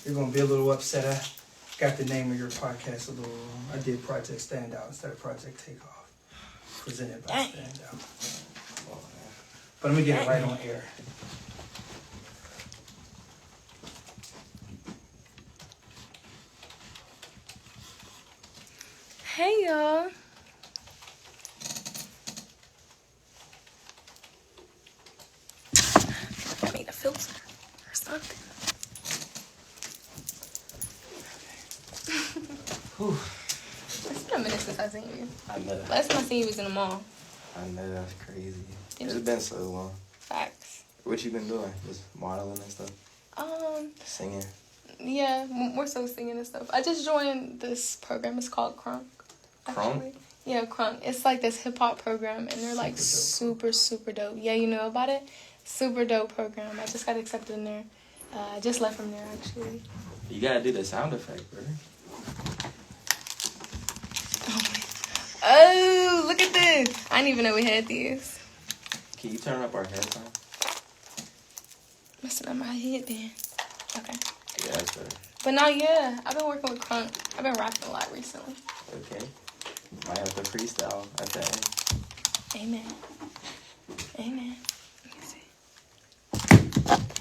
You're going to be a little upset. I got the name of your podcast a little wrong. I did Project Standout instead of Project Takeoff. Presented by Standout. But let me get it right on air. Hey, y'all. I need a filter or something. Whew. It's been a minute since I seen you. I know. Last time I seen you was in the mall. I know, that's crazy. It's been so long. Facts. What you been doing? Just modeling and stuff? Singing? Yeah, more so singing and stuff. I just joined this program. It's called Crunk. Crunk? Yeah, Crunk. It's like this hip-hop program, and they're like super dope. Yeah, you know about it? Super dope program. I just got accepted in there. I just left from there, actually. You gotta do the sound effect, bro. Oh, look at this. I didn't even know we had these. Can you turn up our headphones? Messing up my headband. Okay. Yeah, that's better. But no, yeah, I've been working with Crunk. I've been rapping a lot recently. Okay. Might have to freestyle at the end. Amen. Let me see.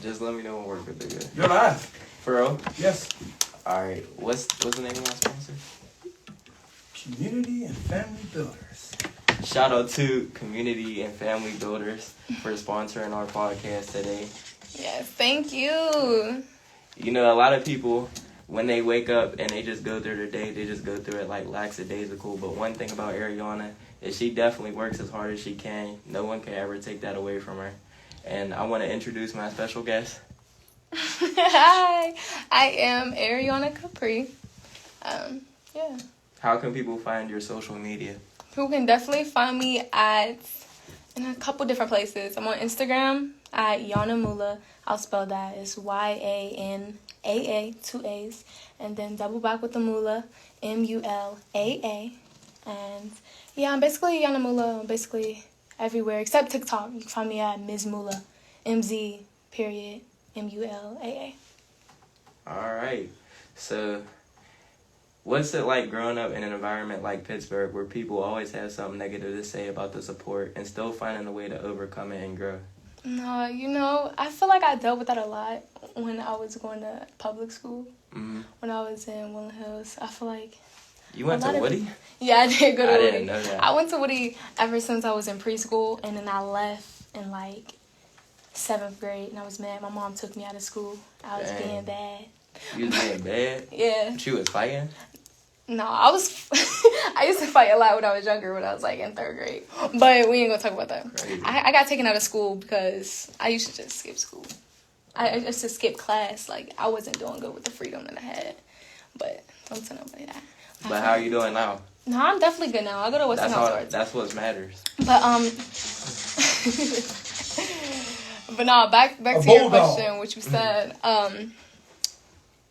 Just let me know when we're good to go. You're live. For real? Yes. Alright, what's the name of my sponsor? Community and Family Builders. Shout out to Community and Family Builders for sponsoring our podcast today. Yes, thank you. You know, a lot of people, when they wake up and they just go through their day, they just go through it like lackadaisical. But one thing about Aryana is she definitely works as hard as she can. No one can ever take that away from her. And I want to introduce my special guest. Hi, I am Aryana Kapree. Yeah. How can people find your social media? People can definitely find me in a couple different places. I'm on Instagram at Yana Mula. I'll spell that. It's YANAA, 2 A's. And then double back with the Mula, MULAA. And yeah, I'm basically Yana Mula. I'm basically everywhere except TikTok. You can find me at Ms. Mula, MZ.MULAA. All right. So, what's it like growing up in an environment like Pittsburgh where people always have something negative to say about the support and still finding a way to overcome it and grow? No, you know, I feel like I dealt with that a lot when I was going to public school. Mm-hmm. When I was in Woodland Hills. I feel like... You went to Woody? Yeah, I did go to Woody. I didn't know that. I went to Woody ever since I was in preschool, and then I left in, like, 7th grade, and I was mad. My mom took me out of school. I was being bad. You was being bad? Yeah. She was fighting? No, I used to fight a lot when I was younger, when I was, like, in 3rd grade. But we ain't gonna talk about that. I got taken out of school because I used to just skip school. I used to skip class. Like, I wasn't doing good with the freedom that I had. But don't tell nobody that. But how are you doing now? No, I'm definitely good now. I go to Westinghouse Arts. That's what matters. But but no, back to your question, which you said.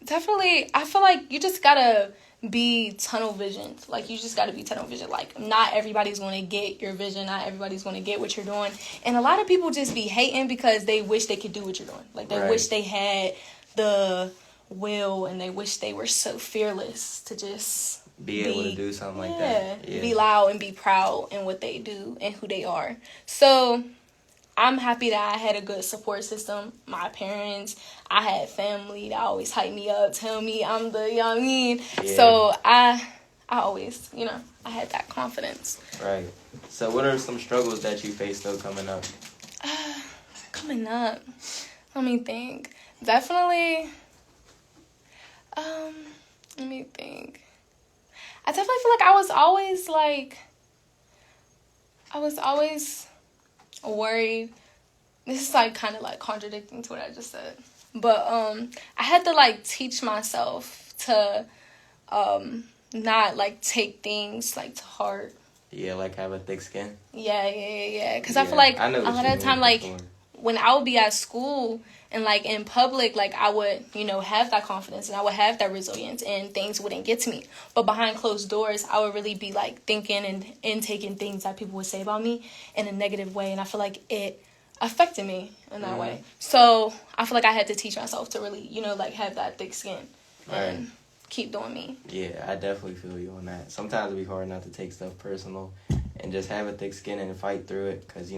Definitely, I feel like you just gotta be tunnel visioned. Like, you just gotta be tunnel visioned. Like, not everybody's gonna get your vision. Not everybody's gonna get what you're doing. And a lot of people just be hating because they wish they could do what you're doing. Like, they wish they had the will, and they wish they were so fearless to just be able to do something like that. Yeah. Be loud and be proud in what they do and who they are. So I'm happy that I had a good support system. My parents, I had family that always hype me up, tell me I'm the youngin. Yeah. So I always, I had that confidence. Right. So what are some struggles that you face though coming up? Let me think. Definitely. Let me think. I definitely feel like I was always worried. This is like kind of like contradicting to what I just said. But I had to like teach myself to not like take things like to heart. Yeah, like have a thick skin. Yeah. Because I feel like a lot of the time, like when I would be at school and like in public, like I would, have that confidence and I would have that resilience and things wouldn't get to me. But behind closed doors, I would really be like thinking and intaking things that people would say about me in a negative way. And I feel like it affected me in that way. So I feel like I had to teach myself to really, like have that thick skin and keep doing me. Yeah, I definitely feel you on that. Sometimes it be hard not to take stuff personal and just have a thick skin and fight through it because,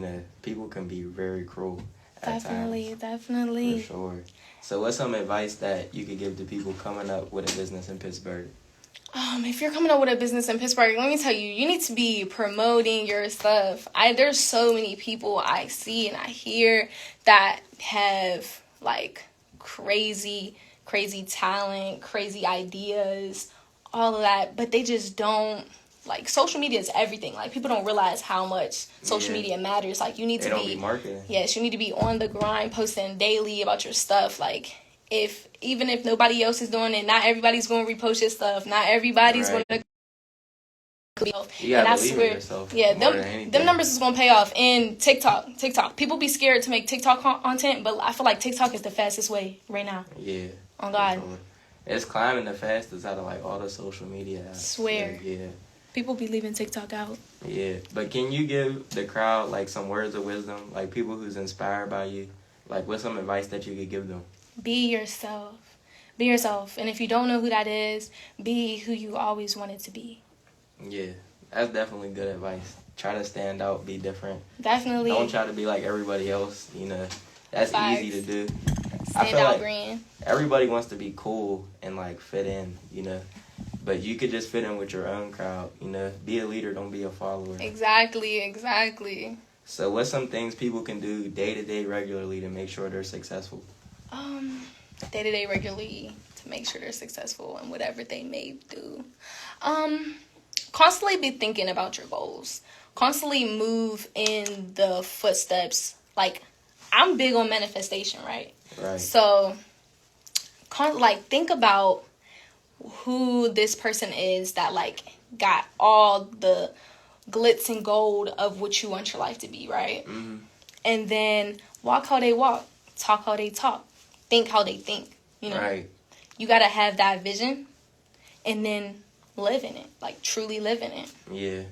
people can be very cruel at times. Definitely. For sure. So what's some advice that you could give to people coming up with a business in Pittsburgh? If you're coming up with a business in Pittsburgh, let me tell you, you need to be promoting your stuff. There's so many people I see and I hear that have like crazy talent, crazy ideas, all of that, but they just don't. Like, social media is everything. Like, people don't realize how much social media matters. Like, you need to be marketing. Yes, you need to be on the grind, posting daily about your stuff. Like, even if nobody else is doing it, not everybody's going to repost your stuff. Not everybody's going to. You gotta believe in yourself. Yeah, them numbers is gonna pay off. And TikTok. People be scared to make TikTok content, but I feel like TikTok is the fastest way right now. Yeah. On God. It's climbing the fastest out of like all the social media apps. Swear. Yeah. People be leaving TikTok out. Yeah, but can you give the crowd like some words of wisdom, like people who's inspired by you? Like, what's some advice that you could give them? Be yourself. Be yourself. And if you don't know who that is, be who you always wanted to be. Yeah, that's definitely good advice. Try to stand out, be different. Definitely. Don't try to be like everybody else, That's Facts. easy to do. Stand out, brand. Everybody wants to be cool and like fit in, But you could just fit in with your own crowd, Be a leader, don't be a follower. Exactly. So what's some things people can do day to day regularly to make sure they're successful? Day to day regularly to make sure they're successful in whatever they may do. Constantly be thinking about your goals. Constantly move in the footsteps. Like, I'm big on manifestation, right? Right. So, think about who this person is that like got all the glitz and gold of what you want your life to be, right? Mm-hmm. And then walk how they walk, talk how they talk, think how they think. Right. You gotta have that vision, and then live in it, like truly live in it. Yeah,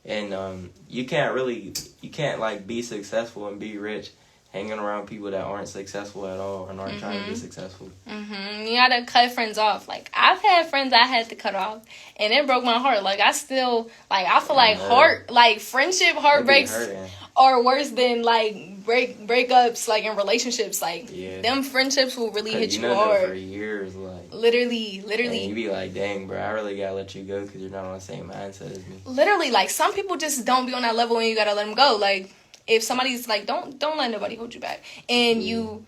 and you can't like be successful and be rich hanging around people that aren't successful at all and aren't trying to be successful. You gotta cut friends off. Like, I've had friends I had to cut off, and it broke my heart. Like, I feel like friendship heartbreaks are worse than like breakups, like in relationships. Like, them friendships will really hit you hard for years. Like, literally. And you be like, dang, bro, I really gotta let you go because you're not on the same mindset as me. Literally, like, some people just don't be on that level, and you gotta let them go. Like, if somebody's like, don't let nobody hold you back, and you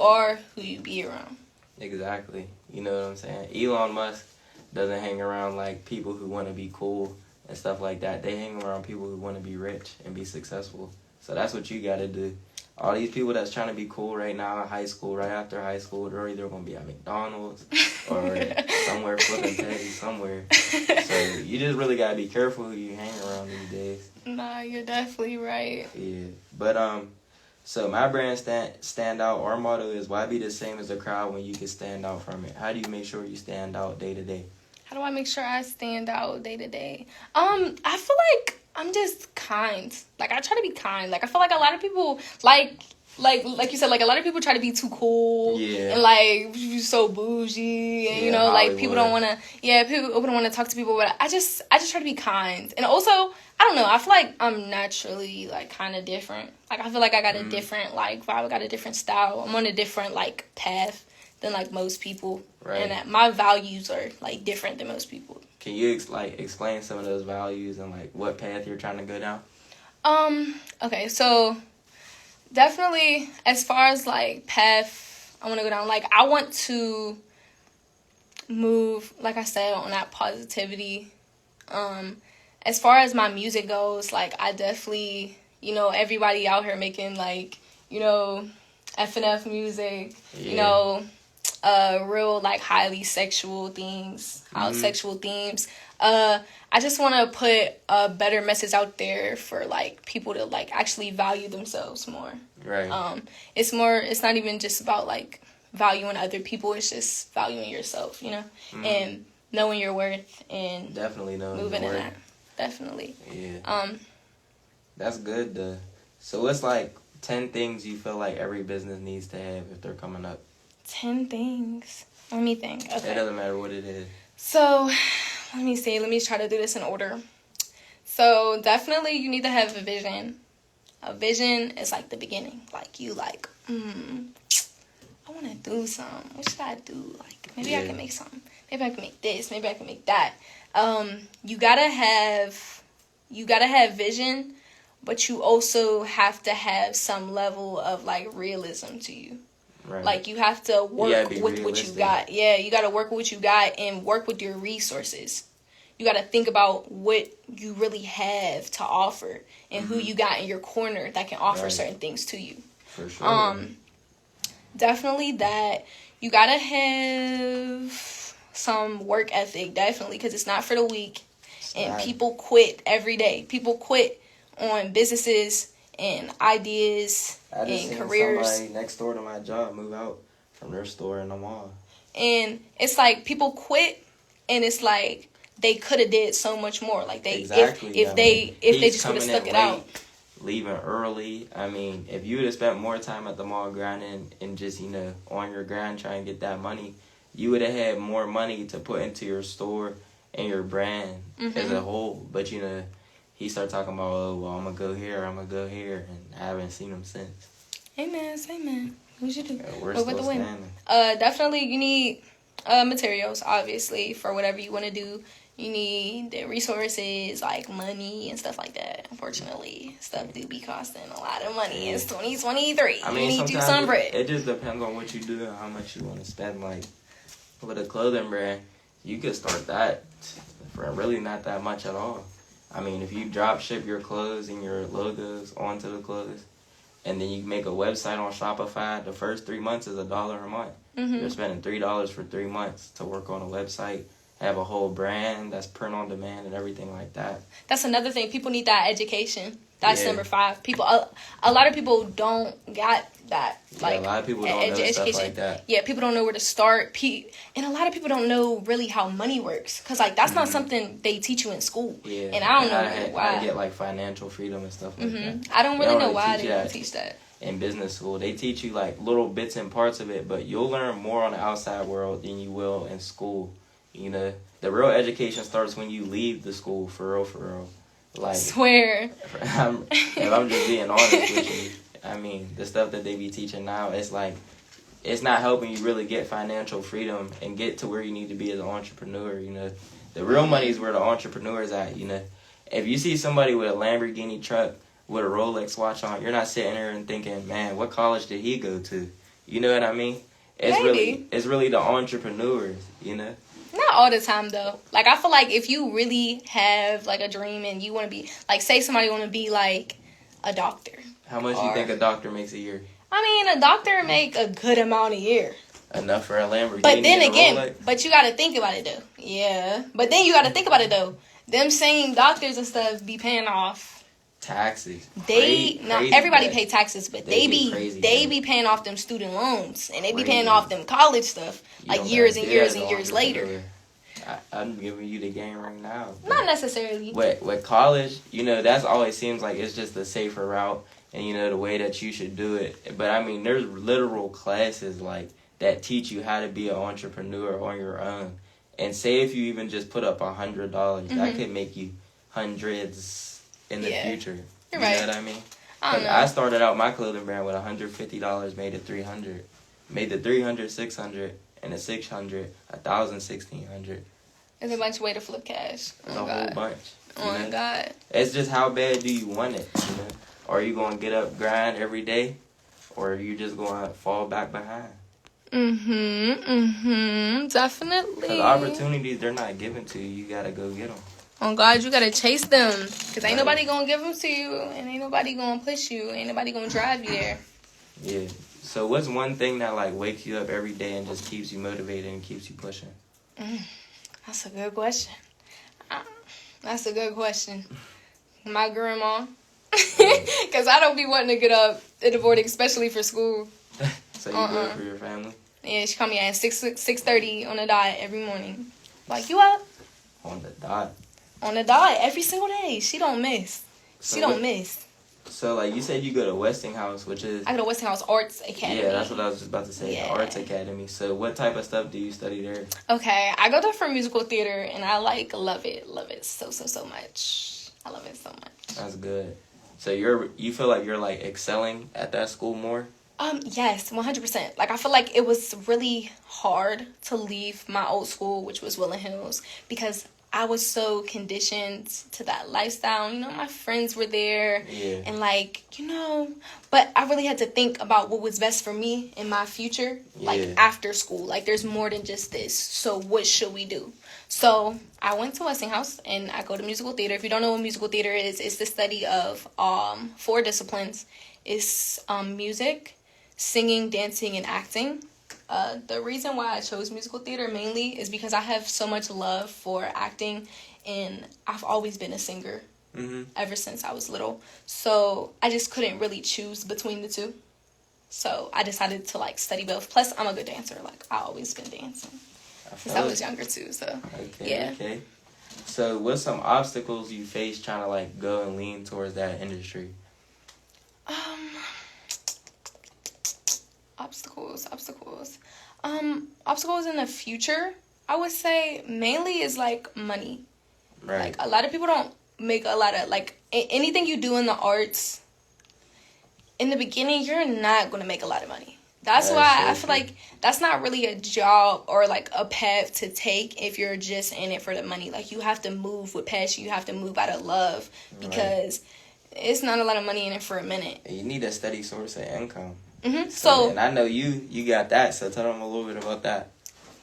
are who you be around. Exactly. You know what I'm saying? Elon Musk doesn't hang around like people who want to be cool and stuff like that. They hang around people who want to be rich and be successful. So that's what you got to do. All these people that's trying to be cool right now in high school, right after high school, they're either going to be at McDonald's or somewhere flipping petty somewhere. So you just really got to be careful who you hang around these days. Nah, you're definitely right. Yeah. But, so my brand stand out, our motto is, why be the same as the crowd when you can stand out from it? How do you make sure you stand out day to day? How do I make sure I stand out day to day? I feel like I'm just kind. Like, I try to be kind. Like, I feel like a lot of people, like you said, like, a lot of people try to be too cool. Yeah. And, like, you so bougie. And, like, people don't want to, people don't want to talk to people. But I just try to be kind. And also, I don't know, I feel like I'm naturally, like, kind of different. Like, I feel like I got a different, like, vibe. I got a different style. I'm on a different, like, path than, like, most people. Right. And that my values are, like, different than most people. Can you explain some of those values and like what path you're trying to go down? Okay, so definitely as far as like path I want to go down, like I want to move, like I said, on that positivity. As far as my music goes, like I definitely, everybody out here making like, F&F music, real like highly sexual things, sexual themes. I just want to put a better message out there for like people to like actually value themselves more. Right. It's not even just about like valuing other people. It's just valuing yourself, and knowing your worth and definitely knowing moving your in worth. that. Definitely. Yeah. That's good to So what's like 10 things you feel like every business needs to have if they're coming up? 10 things. Let me think. Okay. It doesn't matter what it is. So, let me see. Let me try to do this in order. So, definitely you need to have a vision. A vision is like the beginning. Like, you like, I want to do something. What should I do? Like, maybe I can make something. Maybe I can make this. Maybe I can make that. You gotta have vision, but you also have to have some level of like realism to you. Right. Like, you have to work with realistic. what you got. Yeah, you got to work with what you got and work with your resources. You got to think about what you really have to offer and who you got in your corner that can offer certain things to you. For sure. Definitely that. You got to have some work ethic, definitely, because it's not for the weak. And people quit every day. People quit on businesses and ideas I just and seen careers. somebody next door to my job move out from their store in the mall. And it's like people quit, and it's like they could have did so much more. Like they, Exactly, if they just would have stuck it out. Leaving early. I mean, if you would have spent more time at the mall grinding and just, on your grind trying to get that money, you would have had more money to put into your store and your brand as a whole. But, he started talking about, oh, well, I'm going to go here, and I haven't seen him since. Amen, amen. What you do? Yeah, we're still standing. Definitely you need materials, obviously, for whatever you want to do. You need the resources, like money and stuff like that. Unfortunately, stuff do be costing a lot of money. It's 2023. I mean, you need to do some bread. It just depends on what you do and how much you want to spend. Like, with a clothing brand, you could start that for really not that much at all. I mean, if you drop ship your clothes and your logos onto the clothes, and then you make a website on Shopify, the first 3 months is $1 a month. You're spending $3 for 3 months to work on a website, have a whole brand that's print on demand and everything like that. That's another thing. People need that education. That's number 5. People, a lot of people don't got that. Like, a lot of people don't know stuff like that. Yeah, people don't know where to start. And a lot of people don't know really how money works. Because, like, that's not something they teach you in school. Yeah. And I don't know why. How to get, like, financial freedom and stuff like that. I don't really know why they don't teach that. In business school, they teach you, like, little bits and parts of it, but you'll learn more on the outside world than you will in school. The real education starts when you leave the school, for real. Like, swear. If I'm just being honest with you, I mean, the stuff that they be teaching now, it's like, it's not helping you really get financial freedom and get to where you need to be as an entrepreneur, The real money is where the entrepreneur's at, If you see somebody with a Lamborghini truck with a Rolex watch on, you're not sitting there and thinking, man, what college did he go to? You know what I mean? It's really the entrepreneurs, Not all the time, though. Like, I feel like if you really have, like, a dream and you want to be... Like, say somebody want to be, like, a doctor. How much do you think a doctor makes a year? I mean, a doctor make a good amount a year. Enough for a Lamborghini. But then again, Rolex? but you got to think about it, though. Yeah. But then you got to think about it, though. Them same doctors and stuff be paying off... Taxes. Everybody pay taxes, but they be paying off them student loans, and they be paying off them college stuff like years and years and years later. I'm giving you the game right now. Not necessarily. With college, that's always seems like it's just a safer route, and the way that you should do it. But I mean, there's literal classes like that teach you how to be an entrepreneur on your own. And say if you even just put up $100, that could make you hundreds in the future. You're right. You know what I mean? I don't know. I started out my clothing brand with $150, made it $300. Made the $300, $600, and the $600, $1,000, $1,600. There's a bunch of way to flip cash. A whole bunch. Oh my God. It's just how bad do you want it, Are you going to get up, grind every day? Or are you just going to fall back behind? Definitely. Because opportunities, they're not given to you. You got to go get them. Oh God, you gotta chase them. Because ain't nobody gonna give them to you. And ain't nobody gonna push you. Ain't nobody gonna drive you there. Yeah. So what's one thing that like wakes you up every day and just keeps you motivated and keeps you pushing? That's a good question. My grandma. Because I don't be wanting to get up in the morning, especially for school. So you do it for your family? Yeah, she call me at 6:30 on the dot every morning. Like, you up? On the dot? On the dot every single day. She don't miss. She don't miss. So, like, you said you go to Westinghouse, which is... I go to Westinghouse Arts Academy. Yeah, that's what I was just about to say, Yeah. the Arts Academy. So, what type of stuff do you study there? Okay, I go there for musical theater, and I, love it. Love it so much. I love it so much. That's good. So, you feel like you're, like, excelling at that school more? Yes, 100%. Like, I feel like it was really hard to leave my old school, which was Willing Hills, because I was so conditioned to that lifestyle. You know, my friends were there. Yeah. And, but I really had to think about what was best for me in my future, after school. Like, there's more than just this. So, what should we do? So, I went to Westinghouse, and I go to musical theater. If you don't know what musical theater is, it's the study of 4 disciplines. It's music, singing, dancing, and acting. The reason why I chose musical theater mainly is because I have so much love for acting, and I've always been a singer ever since I was little. So I just couldn't really choose between the two. So I decided to study both. Plus, I'm a good dancer. I always been dancing since I was younger too. So Okay. So what's some obstacles you face trying to go and lean towards that industry? Obstacles in the future, I would say mainly is money. Right. A lot of people don't make a lot of anything you do in the arts. In the beginning, you're not going to make a lot of money. That's why I feel like that's not really a job or a path to take if you're just in it for the money. You have to move with passion. You have to move out of love because it's not a lot of money in it for a minute. You need a steady source of income. Mm-hmm. And I know you got that, so tell them a little bit about that.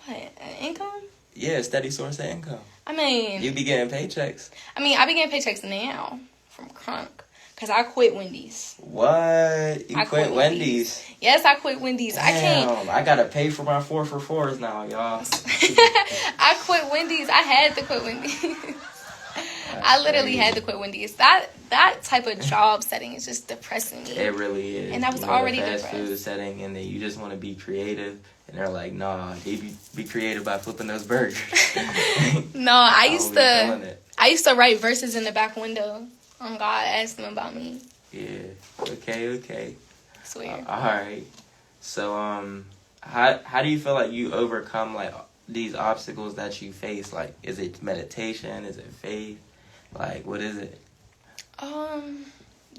What, income? Yeah, steady source of income. I mean... You be getting paychecks. I mean, I be getting paychecks now from Crunk. Because I quit Wendy's. What? You quit Wendy's? Yes, I quit Wendy's. Damn, I can't... I gotta pay for my 4 for 4s now, y'all. I quit Wendy's. I had to quit Wendy's. I literally had to quit Wendy's. That type of job setting is just depressing me. It really is. And I was already fast depressed. Food setting, and then you just want to be creative, and they're like, "Nah, you be creative by flipping those burgers." No, I used to write verses in the back window. Oh God, ask them about me. Yeah. Okay. It's weird. All right. So how do you feel like you overcome these obstacles that you face? Is it meditation? Is it faith? What is it?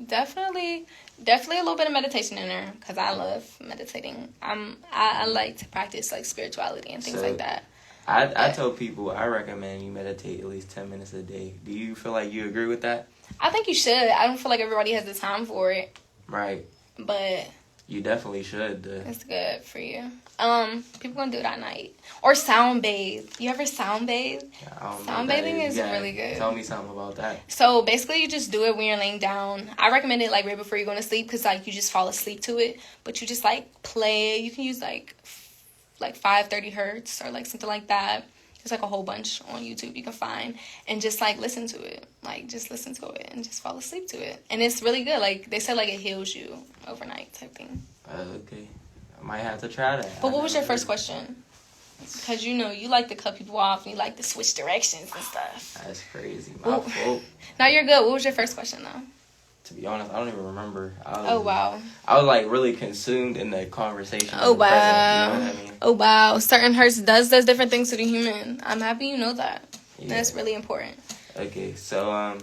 Definitely a little bit of meditation in there because I love meditating. I like to practice spirituality and things like that. I tell people I recommend you meditate at least 10 minutes a day. Do you feel like you agree with that? I think you should. I don't feel like everybody has the time for it. Right. But you definitely should. It's good for you. People gonna do it at night or sound bathe. You ever sound bathe? Sound bathing is really good. Tell me something about that. So basically, you just do it when you're laying down. I recommend it right before you're going to sleep because you just fall asleep to it. But you just play. You can use 530 hertz or something like that. There's a whole bunch on YouTube you can find and just listen to it. Just listen to it and just fall asleep to it. And it's really good. They said it heals you overnight type thing. Okay. I might have to try that. But what was your first question? Because you like to cut people off and you like to switch directions and stuff. That's crazy. My fault. No, you're good. What was your first question though? To be honest, I don't even remember. Wow. I was really consumed in the conversation. Oh wow. You know what I mean? Oh wow. Certain hertz does different things to the human. I'm happy you know that. Yeah. That's really important. Okay, so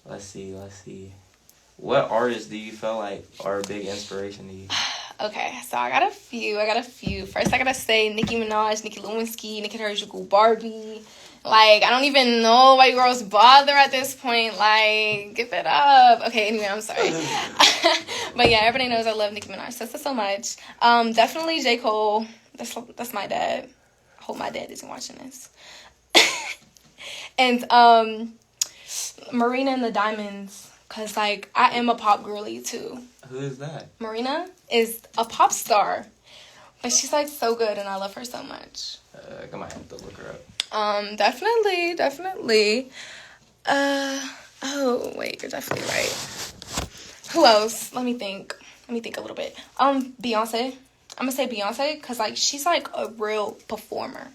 let's see. What artists do you feel like are a big inspiration to you? Okay, so I got a few. First, I gotta say Nicki Minaj, Nicki Lewinsky, Nicki Minaj, Barbie. I don't even know why you girls bother at this point. Give it up. Okay, anyway, I'm sorry. But yeah, everybody knows I love Nicki Minaj. So so much. Definitely J. Cole. That's my dad. I hope my dad isn't watching this. And Marina and the Diamonds. Because, I am a pop girly, too. Who is that? Marina is a pop star. But she's, so good, and I love her so much. I might have to look her up. Definitely. Oh, wait, you're definitely right. Who else? Let me think a little bit. Beyonce. I'm gonna say Beyonce, because, she's, a real performer.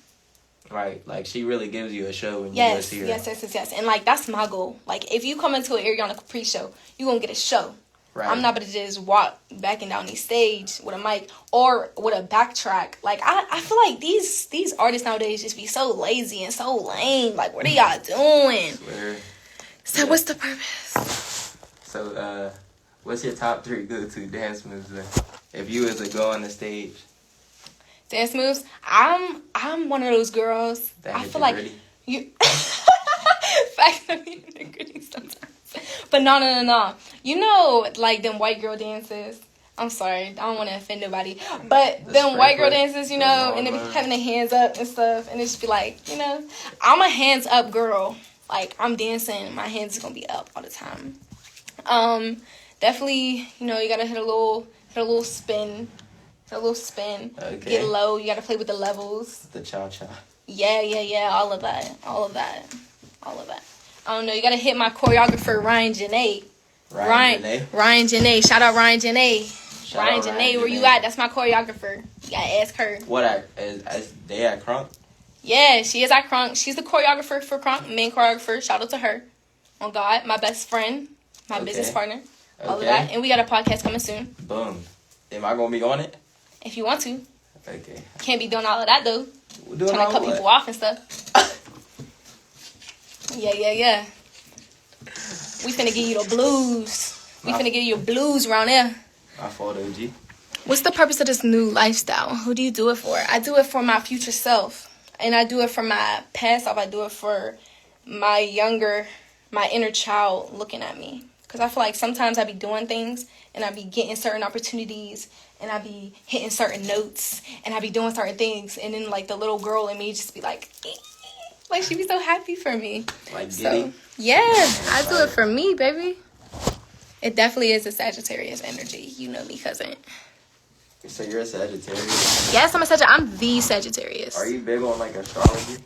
Right, like she really gives you a show when you go Yes, see her. yes. And like that's my goal. Like if you come into an Aryana Kapree show, you gonna get a show. Right. I'm not gonna just walk back and down the stage with a mic or with a backtrack. Like I feel like these artists nowadays just be so lazy and so lame. Like what are y'all doing? Swear. So what's the purpose? So what's your top 3 go-to dance moves then? If you was to go on the stage. Dance moves. I'm one of those girls. That I hit feel you like gritty? you. Fact that me the gritty sometimes. But no. You know, like them white girl dances. I'm sorry, I don't want to offend nobody. But them white girl dances, you know, and they be having their hands up and stuff, and it just be like, you know, I'm a hands up girl. Like I'm dancing, my hands is gonna be up all the time. Definitely, you know, you gotta hit a little spin. Okay. Get low. You gotta play with the levels. The cha-cha. Yeah. All of that. I don't know. You gotta hit my choreographer Ryan Janae. Ryan Janae. Shout out Ryan Janae. Ryan Janae, where you at? That's my choreographer. You gotta ask her. What is they at Crunk? Yeah, she is at Crunk. She's the choreographer for Crunk, main choreographer. Shout out to her. Oh God, my best friend, my business partner. All of that. And we got a podcast coming soon. Boom. Am I gonna be on it? If you want to. Okay. Can't be doing all of that though. We're doing Trying to cut people off and stuff. Yeah. We finna give you the blues. We finna give you blues around there. My fault, OG. What's the purpose of this new lifestyle? Who do you do it for? I do it for my future self. And I do it for my past self. I do it for my inner child looking at me. Because I feel like sometimes I be doing things and I be getting certain opportunities and I be hitting certain notes and I be doing certain things. And then like the little girl in me just be like she be so happy for me. Like so, yeah, I do it for me, baby. It definitely is a Sagittarius energy. You know me, cousin. So you're a Sagittarius? Yes, I'm a Sagittarius. I'm the Sagittarius. Are you big on like astrology?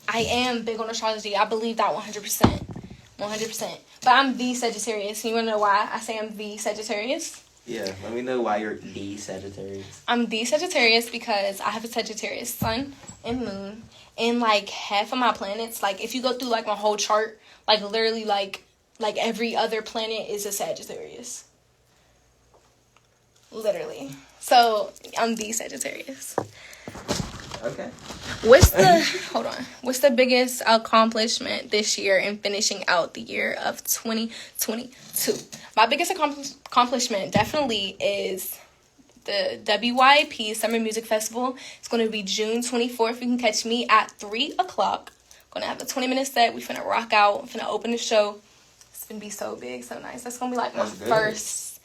I am big on astrology. I believe that 100%. 100%. But I'm the Sagittarius. You want to know why I say I'm the Sagittarius? Yeah, let me know why you're the Sagittarius. I'm the Sagittarius because I have a Sagittarius sun and moon. And like half of my planets, like if you go through like my whole chart, like literally like every other planet is a Sagittarius. Literally. So I'm the Sagittarius. Okay. What's the biggest accomplishment this year in finishing out the year of 2022? My biggest accomplishment definitely is the WYP Summer Music Festival. It's going to be June 24th. You can catch me at 3 o'clock. Going to have a 20-minute set. We finna rock out. I'm finna open the show. It's going to be so big, so nice. That's going to be like my first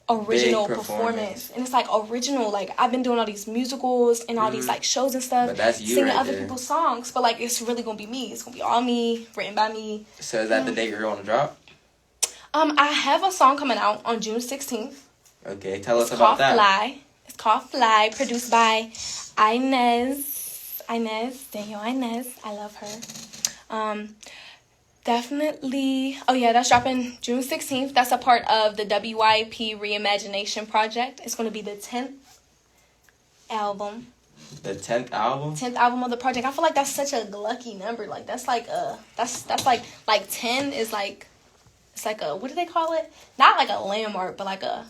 original performance. And it's like original. Like I've been doing all these musicals and all these like shows and stuff. But that's you singing right other there. people's songs. But like it's really going to be me. It's going to be all me, written by me. So is that the day you're going to drop? I have a song coming out on June 16th. Okay, tell us about that. It's called Fly, produced by Danielle Inez. I love her. Definitely. Oh yeah, that's dropping June 16th. That's a part of the WYP Reimagination Project. It's going to be the 10th album. The 10th album? 10th album of the project. I feel like that's such a lucky number. Like that's like that's like 10 is like, it's like a, what do they call it? Not like a landmark, but like a,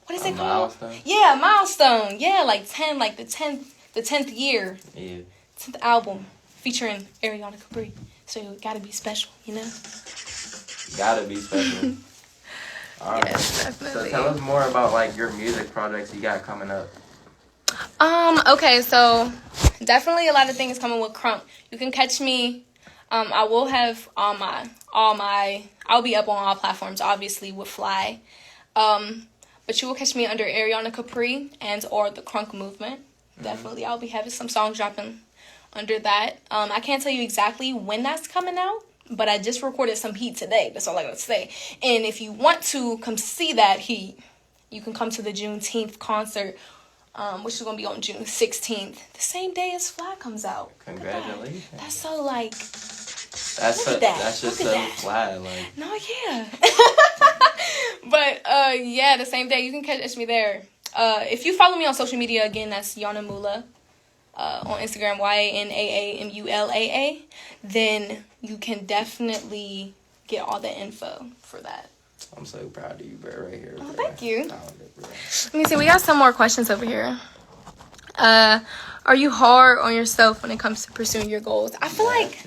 what is it called? Milestone? Yeah, milestone. Yeah, like 10, like the 10th year. Yeah. 10th album featuring Aryana Kapree. So it gotta be special, you know? Gotta be special. Alright. Yes, definitely. So tell us more about like your music projects you got coming up. Okay, so definitely a lot of things coming with Crunk. You can catch me. I will have I'll be up on all platforms, obviously, with Fly. But you will catch me under Aryana Kapree and or the Crunk Movement. Definitely, I'll be having some songs dropping under that. I can't tell you exactly when that's coming out, but I just recorded some heat today. That's all I gotta say. And if you want to come see that heat, you can come to the Juneteenth concert, which is gonna be on June 16th, the same day as Fly comes out. Congratulations. That's so like. That's just so fly. Like. No, yeah. But yeah, the same day you can catch me there. If you follow me on social media, again, that's Yana Mula. on Instagram, YANAAMULAA, then you can definitely get all the info for that. I'm so proud of you, bro, right here. Oh, bro. thank you. Bro. Let me see. We got some more questions over here. Are you hard on yourself when it comes to pursuing your goals? I feel like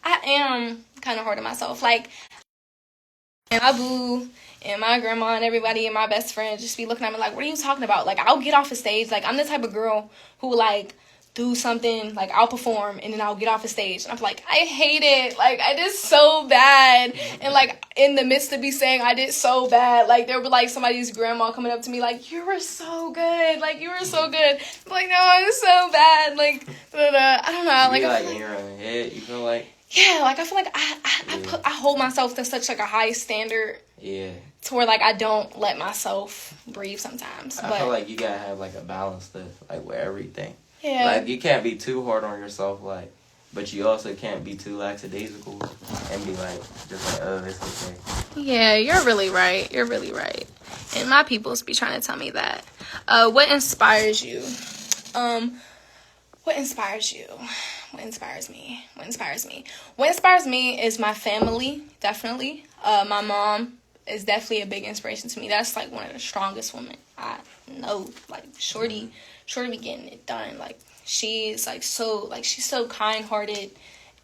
I am kind of hard on myself. Like, and my boo and my grandma and everybody and my best friend just be looking at me like, what are you talking about? Like, I'll get off a stage. Like, I'm the type of girl who, like, do something, like, I'll perform, and then I'll get off a stage. And I'm like, I hate it. Like, I did so bad. And, like, in the midst of me saying I did so bad, like, there would be, like, somebody's grandma coming up to me like, you were so good. Like, you were so good. I'm like, no, I'm so bad. Like, I don't know. You Like, in your own head, you feel like? Yeah, like, I feel like I hold myself to such, like, a high standard. Yeah. To where, like, I don't let myself breathe sometimes. I feel like you gotta have, like, a balance to, like, with everything. Yeah. Like, you can't be too hard on yourself, like, but you also can't be too lackadaisical and be, like, just like, oh, it's okay. Yeah, you're really right. You're really right. And my peoples be trying to tell me that. What inspires you? What inspires you? What inspires me? What inspires me? What inspires me is my family, definitely. My mom is definitely a big inspiration to me. That's, like, one of the strongest women I know. Like, Shorty be getting it done. Like, she's, like, so, like, she's so kind-hearted,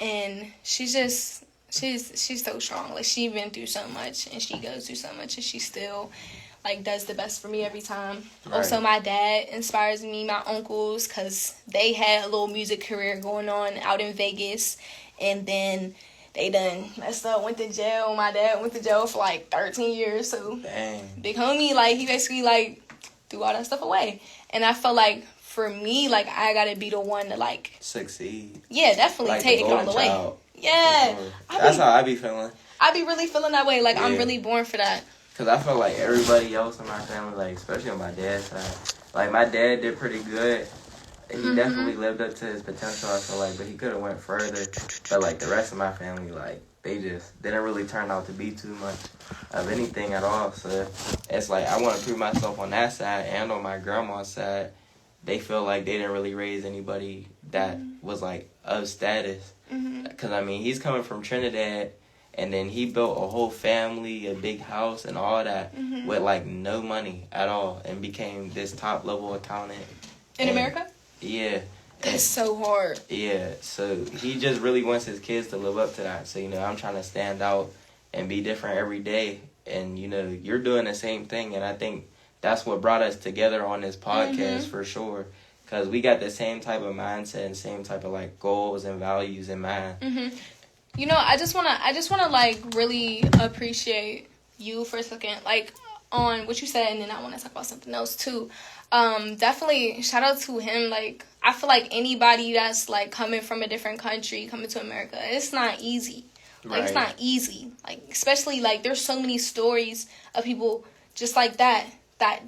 and she's so strong. Like, she's been through so much, and she goes through so much, and she still, like, does the best for me every time. Right. Also, my dad inspires me, my uncles, because they had a little music career going on out in Vegas, and then they done messed up, went to jail. My dad went to jail for, like, 13 years, so dang. Big homie, like, he basically, like, threw all that stuff away. And I felt like, for me, like, I gotta be the one to, like, succeed. Yeah, definitely, like, take it all the way. Yeah. That's how I be feeling. I be really feeling that way. Like, yeah. I'm really born for that. Because I feel like everybody else in my family, like, especially on my dad's side, like, my dad did pretty good. He definitely lived up to his potential, I feel like, but he could have went further. But, like, the rest of my family, like, they just didn't really turn out to be too much of anything at all. So it's like I want to prove myself on that side, and on my grandma's side, they feel like they didn't really raise anybody that was, like, of status. Because, I mean, he's coming from Trinidad, and then he built a whole family, a big house, and all that with, like, no money at all, and became this top-level accountant. In America? Yeah. That's so hard. Yeah, so he just really wants his kids to live up to that. So, you know, I'm trying to stand out and be different every day. And, you know, you're doing the same thing. And I think that's what brought us together on this podcast for sure. Because we got the same type of mindset and same type of, like, goals and values in mind. You know, I just wanna like, really appreciate you for a second, like, on what you said. And then I want to talk about something else, too. Definitely shout out to him. Like, I feel like anybody that's, like, coming from a different country, coming to America, it's not easy. Like, It's not easy. Like, especially, like, there's so many stories of people just like that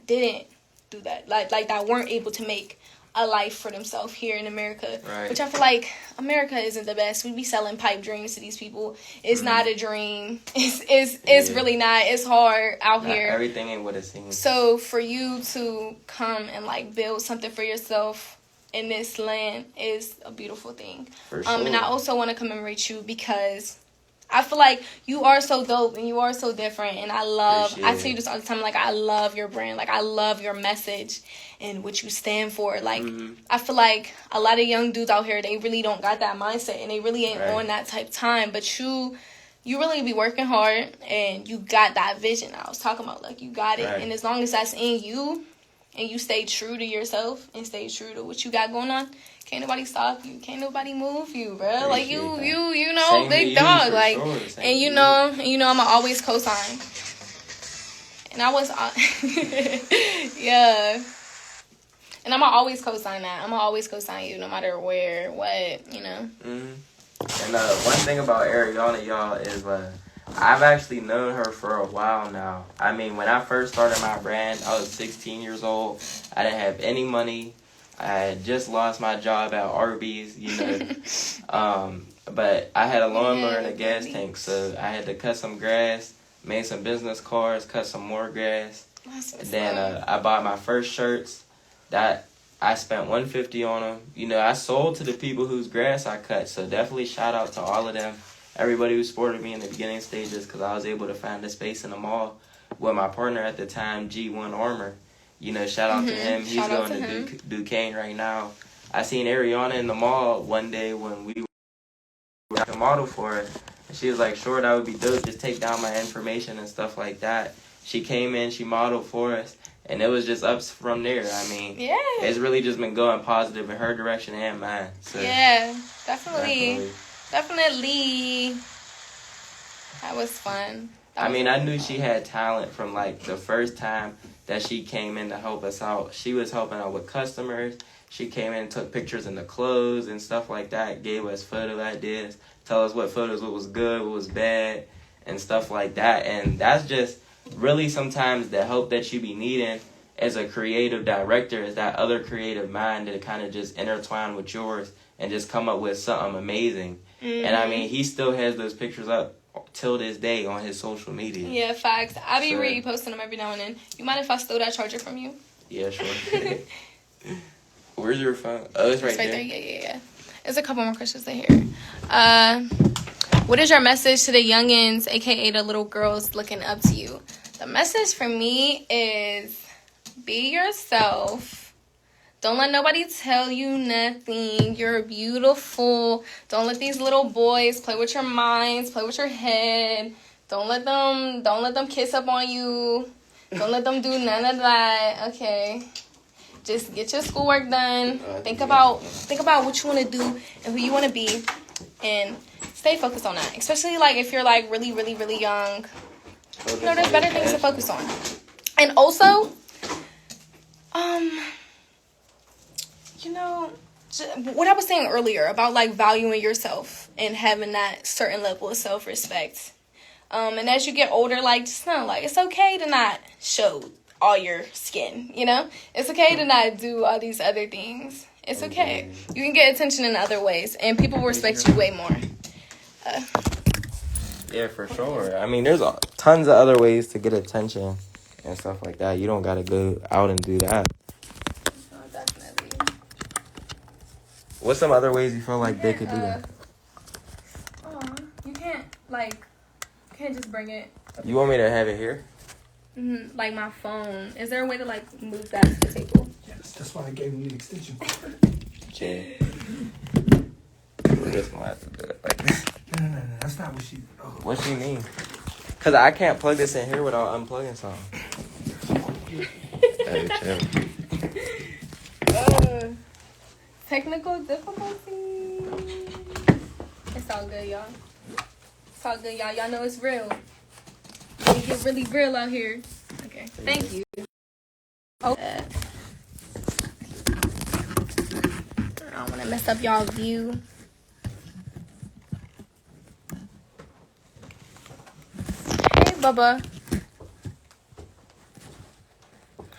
didn't do that. Like that weren't able to make a life for themselves here in America. Which I feel like America isn't the best. We be selling pipe dreams to these people. It's not a dream. It's really not. It's hard out here. Everything ain't what it seems. So for you to come and, like, build something for yourself in this land is a beautiful thing. For sure. And I also want to commemorate you because I feel like you are so dope and you are so different, and I tell you this all the time, like, I love your brand, like, I love your message and what you stand for. Like, I feel like a lot of young dudes out here, they really don't got that mindset, and they really ain't on that type of time, but you really be working hard, and you got that vision I was talking about. Like, you got it, and as long as that's in you, and you stay true to yourself, and stay true to what you got going on, can't nobody stop you. Can't nobody move you, bro. Like, you know, same big dog. Like, sure. and you know, I'ma always co-sign. And I was, yeah. And I'ma always co-sign that. I'ma always co-sign you, no matter where, what, you know. And one thing about Aryana, y'all, is I've actually known her for a while now. I mean, when I first started my brand, I was 16 years old. I didn't have any money. I had just lost my job at Arby's, you know. But I had a lawnmower and a gas tank, so I had to cut some grass, made some business cards, cut some more grass. Then I bought my first shirts. That I spent $150 on them. You know, I sold to the people whose grass I cut. So definitely shout out to all of them. Everybody who supported me in the beginning stages, because I was able to find a space in the mall with my partner at the time, G1 Armor. You know, shout out to him. He's going to Duquesne right now. I seen Aryana in the mall one day when we were a model for it. And she was like, sure, that would be dope. Just take down my information and stuff like that. She came in, she modeled for us. And it was just up from there. I mean, it's really just been going positive in her direction and mine. So, yeah, definitely. That was fun. I knew she had talent from, like, the first time that she came in to help us out. She was helping out with customers. She came in and took pictures in the clothes and stuff like that, gave us photo ideas, tell us what was good, what was bad, and stuff like that. And that's just really sometimes the help that you be needing as a creative director is that other creative mind to kind of just intertwine with yours and just come up with something amazing. Mm-hmm. And he still has those pictures up till this day on his social media. Yeah, facts. I be reposting them every now and then. You mind if I stole that charger from you? Yeah, sure. Where's your phone? Oh, it's right there. Yeah. There's a couple more questions in here. What is your message to the youngins, aka the little girls looking up to you? The message for me is be yourself. Don't let nobody tell you nothing. You're beautiful. Don't let these little boys play with your minds, play with your head. Don't let them kiss up on you. Don't let them do none of that. Okay. Just get your schoolwork done. Think about what you want to do and who you want to be, and stay focused on that. Especially like if you're like really, really, really young. You know, there's better things to focus on. And also, you know, what I was saying earlier about like valuing yourself and having that certain level of self-respect. And as you get older, like just know, like it's okay to not show all your skin, you know? It's okay to not do all these other things. It's okay. You can get attention in other ways, and people will respect you way more. Yeah, for sure. There's tons of other ways to get attention and stuff like that. You don't got to go out and do that. Oh, definitely. What's some other ways you feel like they could do that? You can't just bring it. You want me to have it here? Mm-hmm. Like my phone. Is there a way to like move that to the table? Yes, that's why I gave him the extension cord. Okay. We're just gonna have to do it like this. No, that's not what she... Oh. What she mean? Because I can't plug this in here without unplugging something. Technical difficulties. It's all good, y'all. It's all good, y'all. Y'all know it's real. It get really real out here. Okay, thank you. Oh. I don't want to mess up y'all's view. Hey, Bubba.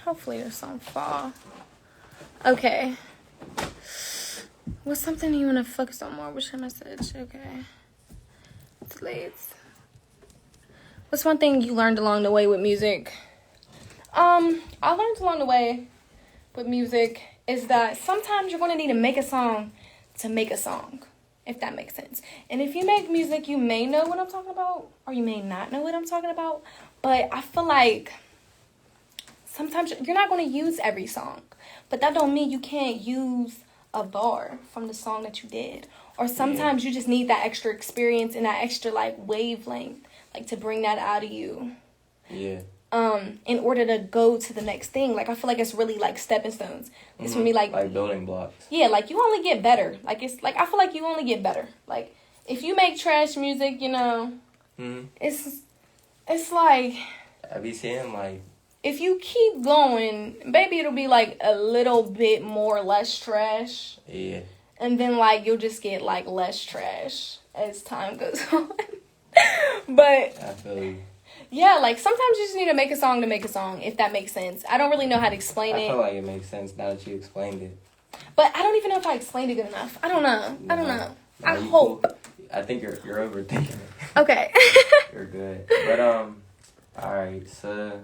Hopefully there's some fall. Okay. What's something you want to focus on more? What's your message? Okay. It's late. What's one thing you learned along the way with music? I learned along the way with music is that sometimes you're going to need to make a song to make a song, if that makes sense. And if you make music, you may know what I'm talking about, or you may not know what I'm talking about. But I feel like sometimes you're not going to use every song, but that don't mean you can't use a bar from the song that you did. Or sometimes you just need that extra experience and that extra like wavelength, like to bring that out of you. Yeah. In order to go to the next thing. Like I feel like it's really like stepping stones. It's for me like building blocks. Yeah, like you only get better. Like it's like I feel like you only get better. Like if you make trash music, you know, it's like I be saying like if you keep going, maybe it'll be like a little bit more less trash. Yeah. And then like you'll just get like less trash as time goes on. But I feel you. Yeah, like sometimes you just need to make a song to make a song, if that makes sense. I don't really know how to explain it. I feel like it makes sense now that you explained it. But I don't even know if I explained it good enough. I don't know. No, I don't know. No, I hope. Cool. I think you're overthinking it. Okay. You're good. But alright, so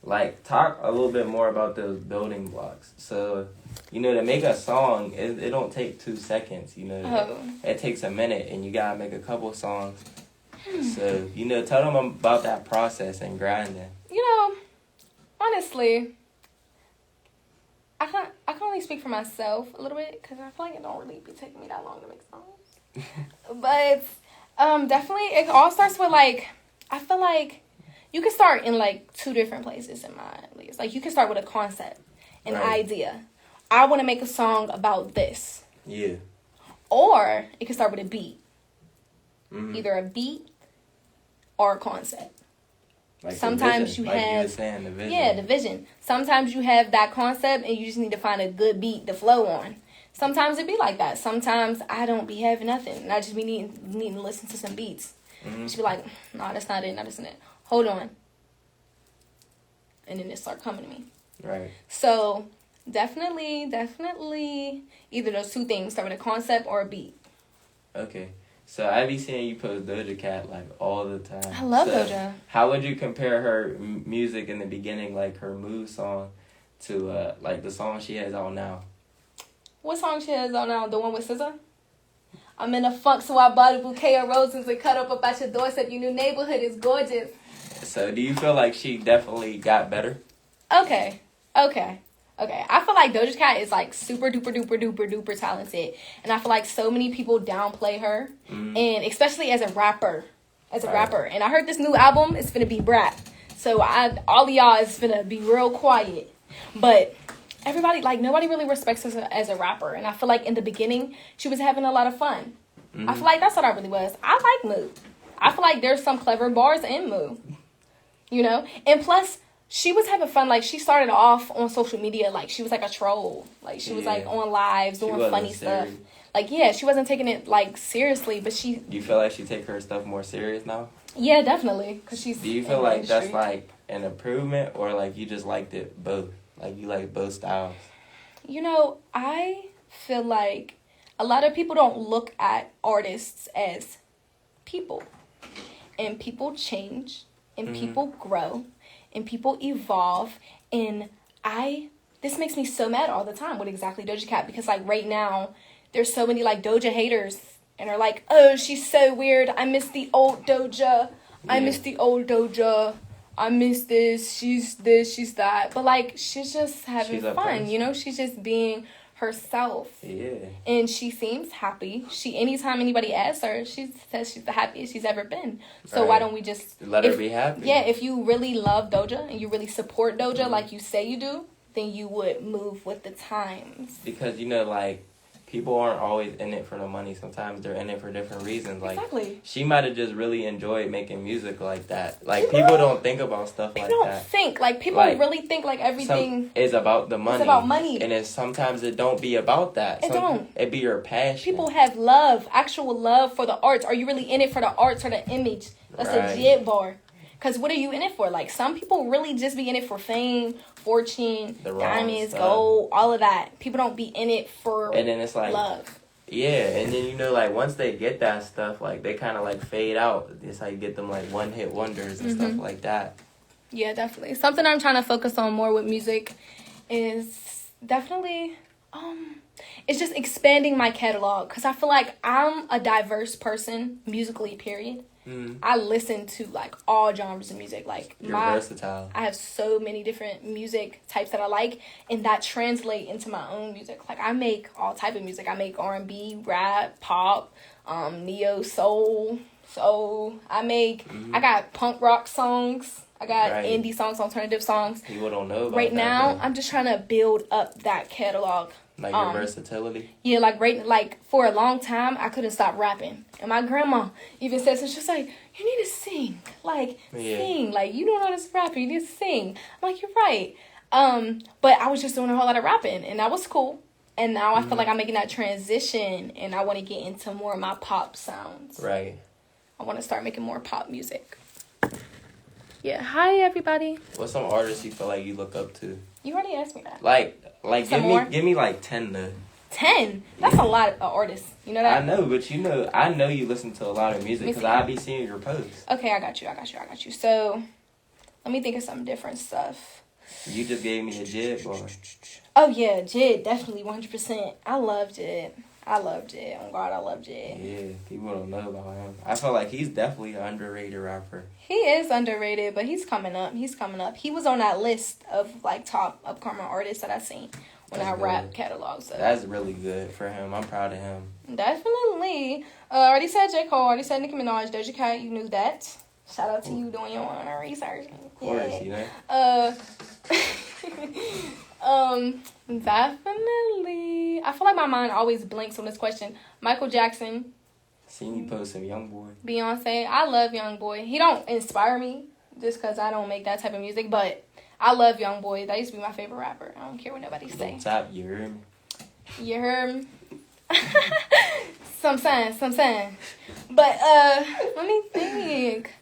like, talk a little bit more about those building blocks. So, you know, to make a song, it don't take 2 seconds, you know. Oh. It takes a minute, and you gotta make a couple songs. So, you know, tell them about that process and grinding. You know, honestly, I can only speak for myself a little bit, because I feel like it don't really be taking me that long to make songs. But definitely, it all starts with, like, I feel like you can start in, like, 2 different places in my least. Like, you can start with a concept, an idea. I want to make a song about this. Yeah. Or it can start with a beat. Mm-hmm. Either a beat or a concept. Like sometimes the you like have... you were saying, the vision. Yeah, the vision. Sometimes you have that concept and you just need to find a good beat to flow on. Sometimes it be like that. Sometimes I don't be having nothing. And I just be needing to listen to some beats. Mm-hmm. Just be like, no, that's not it, no, that's not it. Hold on. And then it start coming to me. Right. So, definitely, either those 2 things. Start with a concept or a beat. Okay. So, I be seeing you post Doja Cat, like, all the time. I love Doja. How would you compare her music in the beginning, like, her Move song, to, like, the song she has out now? What song she has out now? The one with SZA? I'm in a funk, so I bought a bouquet of roses and cut up at your doorstep. Your new neighborhood is gorgeous. So, do you feel like she definitely got better? Okay. I feel like Doja Cat is, like, super duper talented. And I feel like so many people downplay her. Mm-hmm. And especially as a rapper. And I heard this new album is finna be rap. So all of y'all is finna be real quiet. But everybody, like, nobody really respects her as a rapper. And I feel like in the beginning, she was having a lot of fun. Mm-hmm. I feel like that's what I really was. I like Moo. I feel like there's some clever bars in Moo. You know? And plus, she was having fun. Like, she started off on social media. Like, she was like a troll. Like, she was like on lives doing funny stuff. Like, yeah, she wasn't taking it, like, seriously. But she... Do you feel like she take her stuff more serious now? Yeah, definitely. Cause she's... Do you feel like that's, like, an improvement? Or, like, you just liked it both? Like, you like both styles? You know, I feel like a lot of people don't look at artists as people. And people change. And people grow. And people evolve. And this makes me so mad all the time with exactly Doja Cat. Because, like, right now, there's so many, like, Doja haters. And are like, oh, she's so weird. I miss the old Doja. I miss the old Doja. I miss this. She's that. But, like, she's just having fun. You know, she's just being herself. Yeah. And she seems happy. Anytime anybody asks her, she says she's the happiest she's ever been. So why don't we just... Let her be happy. Yeah, if you really love Doja and you really support Doja like you say you do, then you would move with the times. Because, you know, like, people aren't always in it for the money. Sometimes they're in it for different reasons. Like, exactly. She might have just really enjoyed making music like that. Like, people don't think about stuff like that. People don't think. Like, people really think, like, everything is about the money. It's about money. And sometimes it don't be about that. It don't. It be your passion. People have love, actual love for the arts. Are you really in it for the arts or the image? That's a jib bar. Because what are you in it for? Like, some people really just be in it for fame, fortune, diamonds, gold, all of that. People don't be in it for and then it's like, love. Yeah, and then, you know, like, once they get that stuff, like, they kind of, like, fade out. It's how you get them, like, one-hit wonders and stuff like that. Yeah, definitely. Something I'm trying to focus on more with music is definitely... it's just expanding my catalog. Because I feel like I'm a diverse person, musically, period. I listen to, like, all genres of music. Like, you're versatile. I have so many different music types that I like, and that translate into my own music. Like, I make all type of music. I make R&B, rap, pop, neo, soul. So, I got punk rock songs. I got indie songs, alternative songs. People don't know about right that, now, though. I'm just trying to build up that catalog. Like your versatility? Yeah, like for a long time, I couldn't stop rapping. And my grandma even said, so she's like, you need to sing. Like, sing. Like, you don't know how to rap, you need to sing. I'm like, you're right. But I was just doing a whole lot of rapping, and that was cool. And now I feel like I'm making that transition, and I want to get into more of my pop sounds. Right. I want to start making more pop music. Yeah. Hi, everybody. What's some artists you feel like you look up to? You already asked me that. Like give me like 10 though. 10? That's a lot of artists. You know that? I know, but I know you listen to a lot of music because I be seeing your posts. Okay, I got you. So, let me think of some different stuff. You just gave me a Jid bar. Oh yeah, Jid, definitely 100%. I love Jid. Oh God, I love Jid. Yeah, people don't know about him. I feel like he's definitely an underrated rapper. He is underrated, but he's coming up. He was on that list of like top upcoming artists that I seen when I rap catalog. So that's really good for him. I'm proud of him. Definitely. Already said J. Cole. Already said Nicki Minaj. Doja Cat. You knew that. Shout out to you doing your own research. Of course, you know. Definitely. I feel like my mind always blinks on this question. Michael Jackson. Seen you post some YoungBoy. Beyonce. I love YoungBoy. He don't inspire me just because I don't make that type of music, but I love YoungBoy. That used to be my favorite rapper. I don't care what nobody say. Top, you heard me? You heard me? Some saying. But, let me think.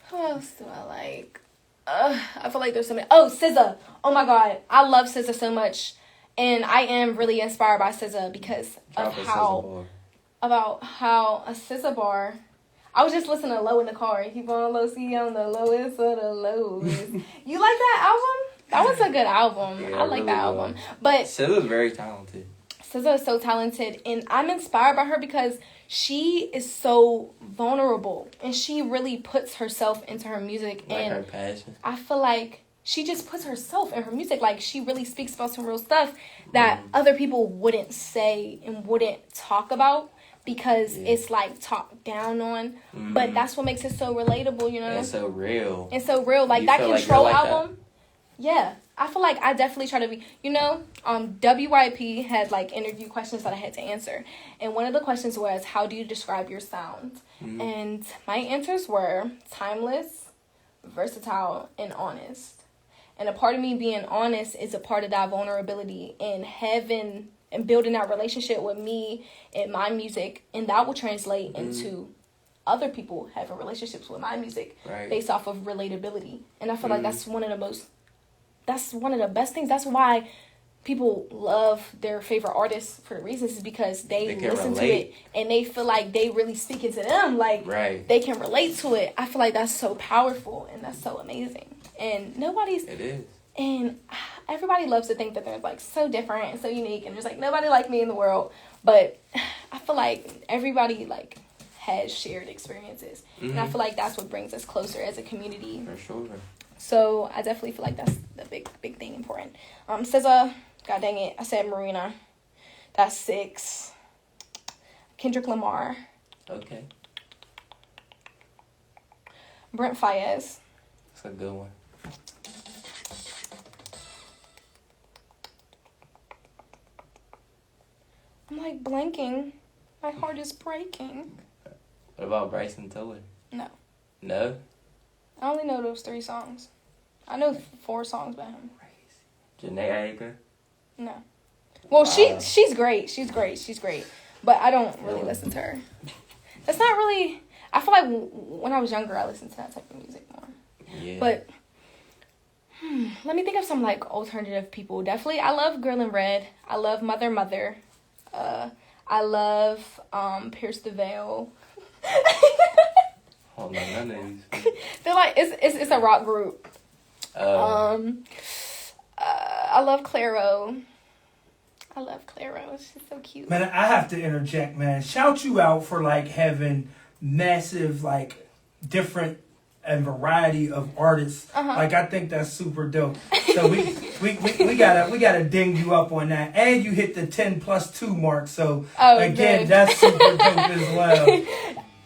Who else do I like? I feel like there's so many. Oh, SZA. Oh my God. I love SZA so much. And I am really inspired by SZA because of how a SZA bar. I was just listening to Low in the car. Keep on low, see on the lowest of the lowest. You like that album? That was a good album. Yeah, I like really that album. But SZA's very talented. SZA is so talented, and I'm inspired by her because she is so vulnerable, and she really puts herself into her music. Like and her passion. I feel like she just puts herself in her music. Like, she really speaks about some real stuff that other people wouldn't say and wouldn't talk about because it's, like, talked down on. Mm-hmm. But that's what makes it so relatable, you know? And so real. Like, you that Control like album. That? Yeah. I feel like I definitely try to be, WYP had, like, interview questions that I had to answer. And one of the questions was, how do you describe your sound? Mm-hmm. And my answers were timeless, versatile, and honest. And a part of me being honest is a part of that vulnerability and having and building that relationship with me and my music. And that will translate into other people having relationships with my music based off of relatability. And I feel like that's one of the best things. That's why people love their favorite artists for the reasons is because they listen to it and they feel like they really speaking to them. Like, they can relate to it. I feel like that's so powerful and that's so amazing. And It is. And everybody loves to think that they're, like, so different and so unique. And there's, like, nobody like me in the world. But I feel like everybody, like, has shared experiences. Mm-hmm. And I feel like that's what brings us closer as a community. For sure. So I definitely feel like that's the big thing important. SZA, god dang it, I said Marina. That's 6. Kendrick Lamar. Okay. Brent Faiyaz. That's a good one. I'm like blanking. My heart is breaking. What about Bryson Tiller? No. No? I only know those 3 songs. I know 4 songs by him. Janae Aiko? No. Well, she's great. She's great. But I don't really listen to her. That's not really... I feel like when I was younger, I listened to that type of music more. Yeah. But... let me think of some, like, alternative people. Definitely, I love Girl in Red. I love Mother. I love Pierce the Veil. Hold on, none of these. They're like it's a rock group. I love Clairo. She's so cute. Man, I have to interject, man. Shout you out for, like, having massive, like, different and variety of artists. Like, I think that's super dope. So we gotta ding you up on that. And you hit the 10+2 mark. So again, good. That's super dope as well.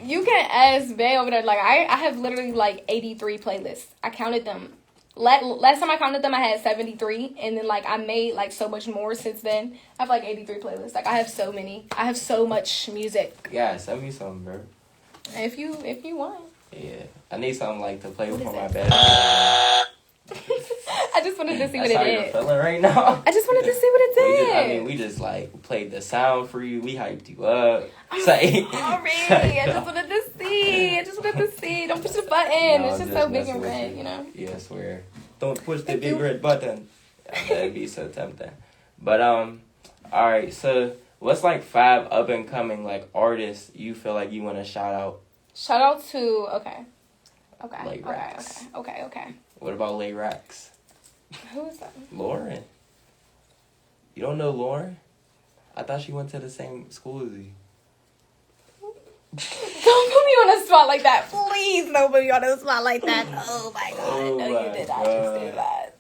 You can ask Bay over there. Like, I have literally, like, 83 playlists. I counted them. Last time I counted them, I had 73. And then, like, I made, like, so much more since then. I have, like, 83 playlists. Like, I have so many. I have so much music. Yeah, send me some, bro. If you want. Yeah. I need something, like, to play before my bed. I just wanted to see what it did. That's how you're feeling right now? I just wanted to see what it did. We just, like, played the sound for you. We hyped you up. I'm sorry. I just wanted to see. Don't push the button. It's just so big and red, you know? Yeah, I swear. Don't push the big red button. That'd be so tempting. But, alright, so what's, like, 5 up-and-coming, like, artists you feel like you want to shout out? Shout out to, okay. Lay Racks. Okay. What about Lay Racks? Who is that? Lauren. You don't know Lauren? I thought she went to the same school as you. Don't put me on a spot like that. Please don't put me on a spot like that. Oh my god. Oh no, my you did not just do God. that.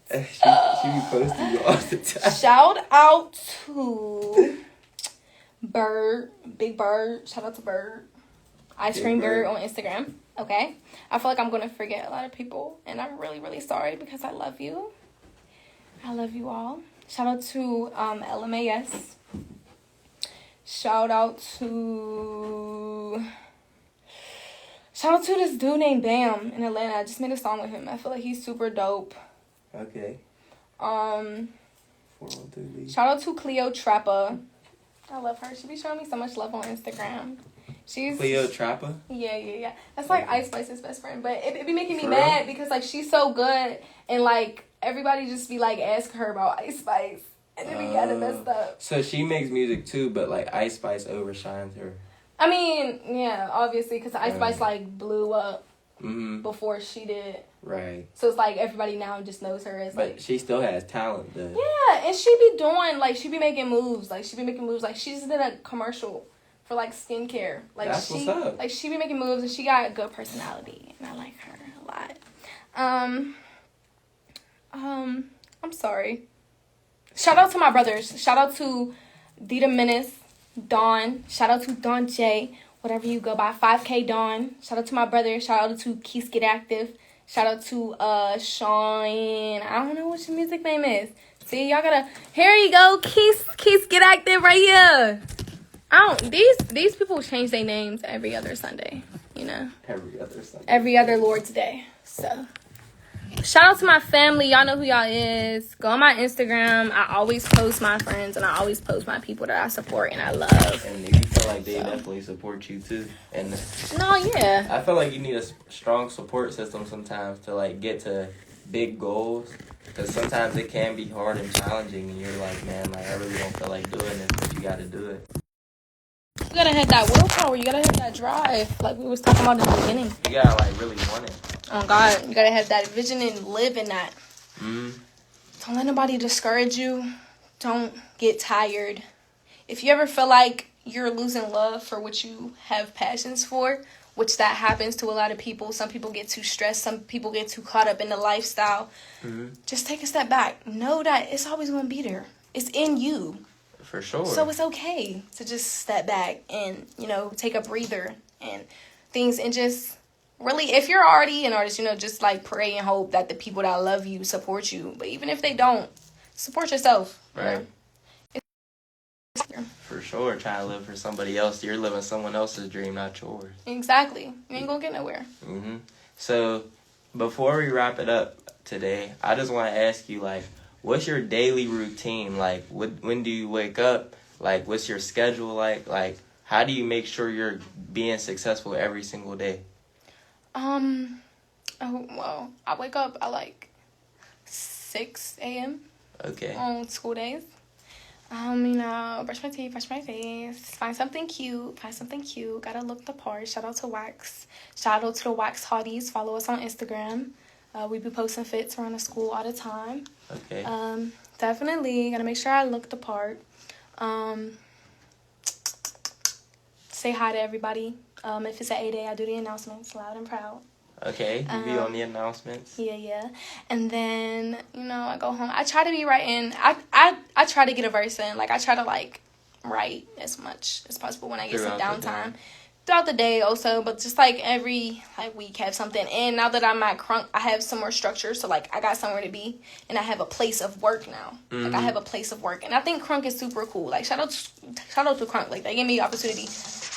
She be posting you all the time. Shout out to Bird. Big Bird. Shout out to Bird. Ice Big Cream Bird. Bird on Instagram. Okay? I feel like I'm going to forget a lot of people. And I'm really, really sorry because I love you. I love you all. Shout out to LMAS. Shout out to this dude named Bam in Atlanta. I just made a song with him. I feel like he's super dope. Okay. 413 Lee. Shout out to Cleo Trappa. I love her. She be showing me so much love on Instagram. She's Cleo Trappa? Yeah. That's like Ice Spice's best friend. But it be making me For mad real? because like she's so good and like everybody just be like asking her about Ice Spice. And it be kind of messed up. So she makes music too, but like Ice Spice overshines her. I mean, yeah, obviously, because Ice Spice, like, blew up before she did. Right. So it's like everybody now just knows her as, like... But she still has talent, though. Yeah, and she be doing, like, she be making moves. Like, she just did a commercial for, like, skincare. Like, That's what's up. Like, she be making moves, and she got a good personality. And I like her a lot. I'm sorry. Shout out to my brothers. Shout out to Dita Menace. Dawn. Shout out to Dawn J. Whatever you go by. 5K Dawn. Shout out to my brother. Shout out to Keys Get Active. Shout out to Sean. I don't know what your music name is. See, y'all gotta... Here you go. Keys Get Active right here. These people change their names every other Sunday. You know? Every other Sunday. Every other Lord's Day. So... Shout out to my family. Y'all know who y'all is. Go on my Instagram. I always post my friends and I always post my people that I support and I love. And you feel like they definitely support you too. And no, yeah. I feel like you need a strong support system sometimes to like get to big goals. Because sometimes it can be hard and challenging and you're like, man, like I really don't feel like doing this, but you got to do it. You gotta have that willpower. You gotta have that drive. Like we was talking about in the beginning. You gotta like really want it. Oh God, you gotta have that vision and live in that. Mm-hmm. Don't let nobody discourage you. Don't get tired. If you ever feel like you're losing love for what you have passions for, which that happens to a lot of people. Some people get too stressed. Some people get too caught up in the lifestyle. Mm-hmm. Just take a step back. Know that it's always gonna be there. It's in you. For sure. So it's okay to just step back and, you know, take a breather and things and just really, if you're already an artist, you know, just like pray and hope that the people that love you support you. But even if they don't, support yourself. Right. You know? For sure. Trying to live for somebody else. You're living someone else's dream, not yours. Exactly. You ain't gonna get nowhere. Mm-hmm. So before we wrap it up today, I just want to ask you, like, what's your daily routine? Like, when do you wake up? Like, what's your schedule like? Like, how do you make sure you're being successful every single day? Well, I wake up at like 6 a.m. Okay. On school days. You know, brush my teeth, brush my face, find something cute, gotta look the part. Shout out to Wax. Shout out to the Wax Hotties. Follow us on Instagram. We be posting fits around the school all the time. Okay. Definitely gotta make sure I look the part. Say hi to everybody. If it's at 8 a, I do the announcements loud and proud. Okay, you be on the announcements. Yeah. And then, you know, I go home. I try to be writing. I try to get a verse in. Like, I try to, like, write as much as possible when I get some downtime. Throughout the day also, but just, like, every, like, week have something. And now that I'm at Crunk, I have some more structure. So, like, I got somewhere to be. And I have a place of work now. Mm-hmm. Like, I have a place of work. And I think Crunk is super cool. Like, shout out to Crunk. Like, they gave me the opportunity.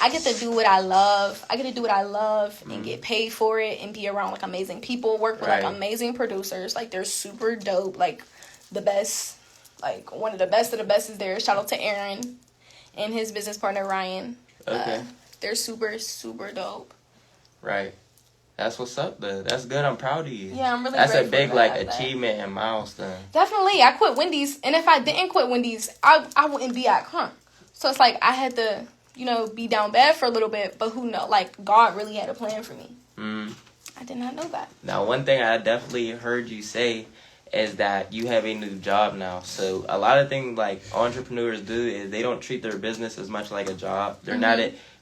I get to do what I love. And get paid for it and be around, like, amazing people. Work with, like, amazing producers. Like, they're super dope. Like, the best. Like, one of the best is there. Shout out to Aaron and his business partner, Ryan. Okay. They're super, super dope. Right. That's what's up, though. That's good. I'm proud of you. Yeah, I'm really That's a grateful big, like, achievement and milestone. Definitely. I quit Wendy's. And if I didn't quit Wendy's, I wouldn't be at Crunk. So it's like I had to, you know, be down bad for a little bit. But who knows? Like, God really had a plan for me. I did not know that. Now, one thing I definitely heard you say is that you have a new job now. So a lot of things like entrepreneurs do is they don't treat their business as much like a job. They're not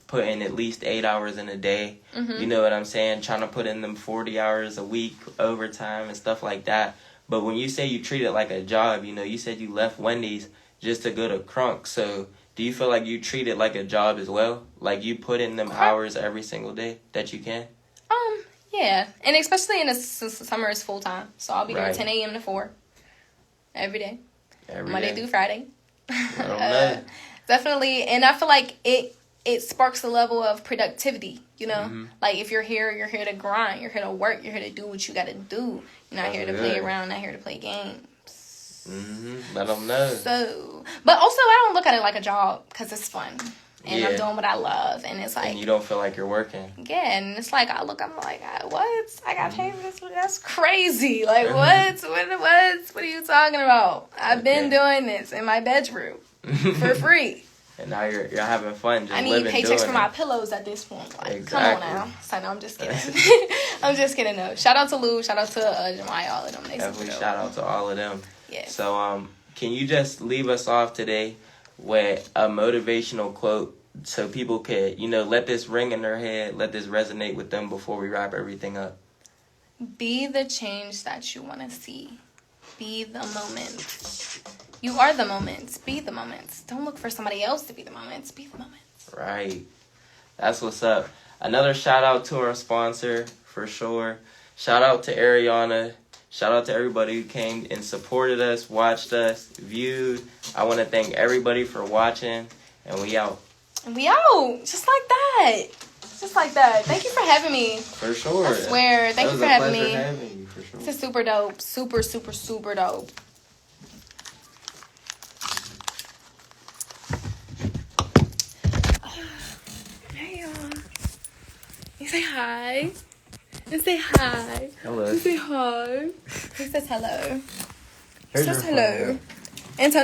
putting at least 8 hours in a day. You know what I'm saying? Trying to put in them 40 hours a week, overtime and stuff like that. But when you say you treat it like a job, you know, you said you left Wendy's just to go to Crunk. So do you feel like you treat it like a job as well? Like you put in them hours every single day that you can? Yeah. And especially in the summer, it's full time. So I'll be there 10 a.m. to 4 every day. Monday through Friday. I don't know. Definitely. And I feel like it sparks a level of productivity, you know? Like, if you're here to grind. You're here to work. You're here to do what you got to do. You're not here to play around. Not here to play games. Let them know. So, but also, I don't look at it like a job because it's fun. And I'm doing what I love. And it's like... And you don't feel like you're working. Yeah, and it's like, I'm like, what? I got paid for this? That's crazy. Like, what? What are you talking about? I've been doing this in my bedroom for free. And now you're having fun just living, I need paychecks for my it. pillows at this point. Like, Exactly. Come on now. So, no, I'm just kidding. I'm just kidding, though. Shout out to Lou. Shout out to Jemai, all of them. Definitely shout out to all of them. Yeah. So, can you just leave us off today with a motivational quote so people could, you know, let this ring in their head, let this resonate with them before we wrap everything up? Be the change that you want to see. Be the moment. You are the moments. Be the moments. Don't look for somebody else to be the moments. Be the moments. Right. That's what's up. Another shout out to our sponsor, for sure. Shout out to Aryana. Shout out to everybody who came and supported us, watched us, viewed. I want to thank everybody for watching, and we out. And we out. Just like that. Just like that. Thank you for having me. For sure. I swear. Thank you for having me. Having you, for sure. This is super dope. Super, super, super dope. Hey, y'all. You say hi. You say hi. Hello. You say hi. He says hello. He Here's says your hello. phone. Antonio.